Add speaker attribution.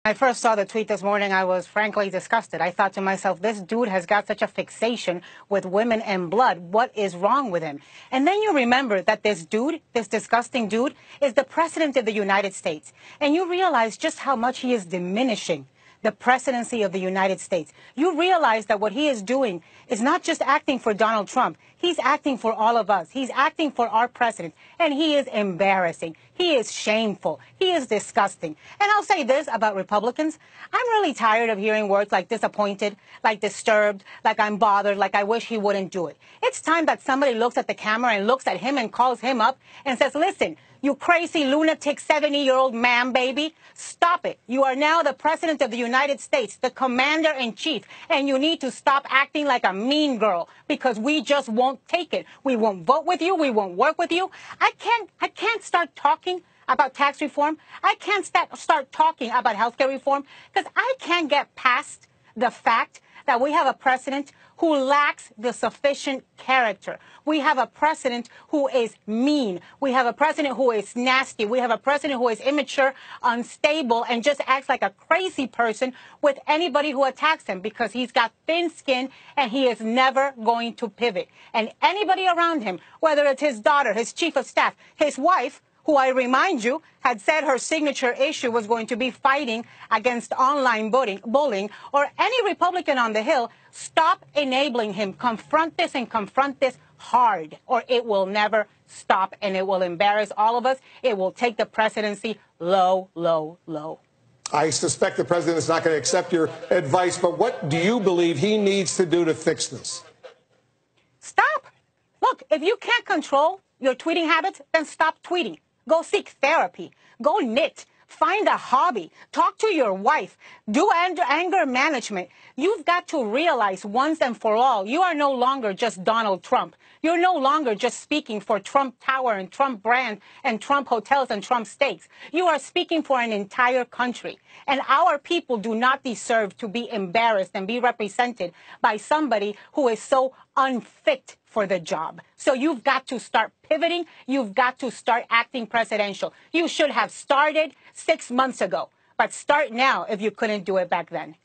Speaker 1: I first saw the tweet this morning, I was frankly disgusted. I thought to myself, this dude has got such a fixation with women and blood. What is wrong with him? And then you remember that this dude, this disgusting dude, is the president of the United States. And you realize just how much he is diminishing the presidency of the United States. You realize that what he is doing is not just acting for Donald Trump. He's acting for all of us. He's acting for our president. And he is embarrassing. He is shameful. He is disgusting. And I'll say this about Republicans. I'm really tired of hearing words like disappointed, like disturbed, like I'm bothered, like I wish he wouldn't do it. It's time that somebody looks at the camera and looks at him and calls him up and says, listen, you crazy lunatic 70-year-old man, baby, stop it. You are now the president of the United States, the commander-in-chief, and you need to stop acting like a mean girl because we just won't take it. We won't vote with you. We won't work with you. I can't start talking about tax reform. I can't start talking about healthcare reform because I can't get past the fact that we have a president who lacks the sufficient character. We have a president who is mean. We have a president who is nasty. We have a president who is immature, unstable, and just acts like a crazy person with anybody who attacks him because he's got thin skin and he is never going to pivot. And anybody around him, whether it's his daughter, his chief of staff, his wife, who I remind you had said her signature issue was going to be fighting against online bullying, or any Republican on the Hill, stop enabling him. Confront this and confront this hard, or it will never stop, and it will embarrass all of us. It will take the presidency low, low, low.
Speaker 2: I suspect the president is not going to accept your advice, but what do you believe he needs to do to fix this?
Speaker 1: Stop. Look, if you can't control your tweeting habits, then stop tweeting. Go seek therapy. Go knit. Find a hobby. Talk to your wife. Do anger management. You've got to realize once and for all, you are no longer just Donald Trump. You're no longer just speaking for Trump Tower and Trump brand and Trump hotels and Trump steaks. You are speaking for an entire country. And our people do not deserve to be embarrassed and be represented by somebody who is so unfit for the job. So you've got to start pivoting. You've got to start acting presidential. You should have started 6 months ago, but start now if you couldn't do it back then.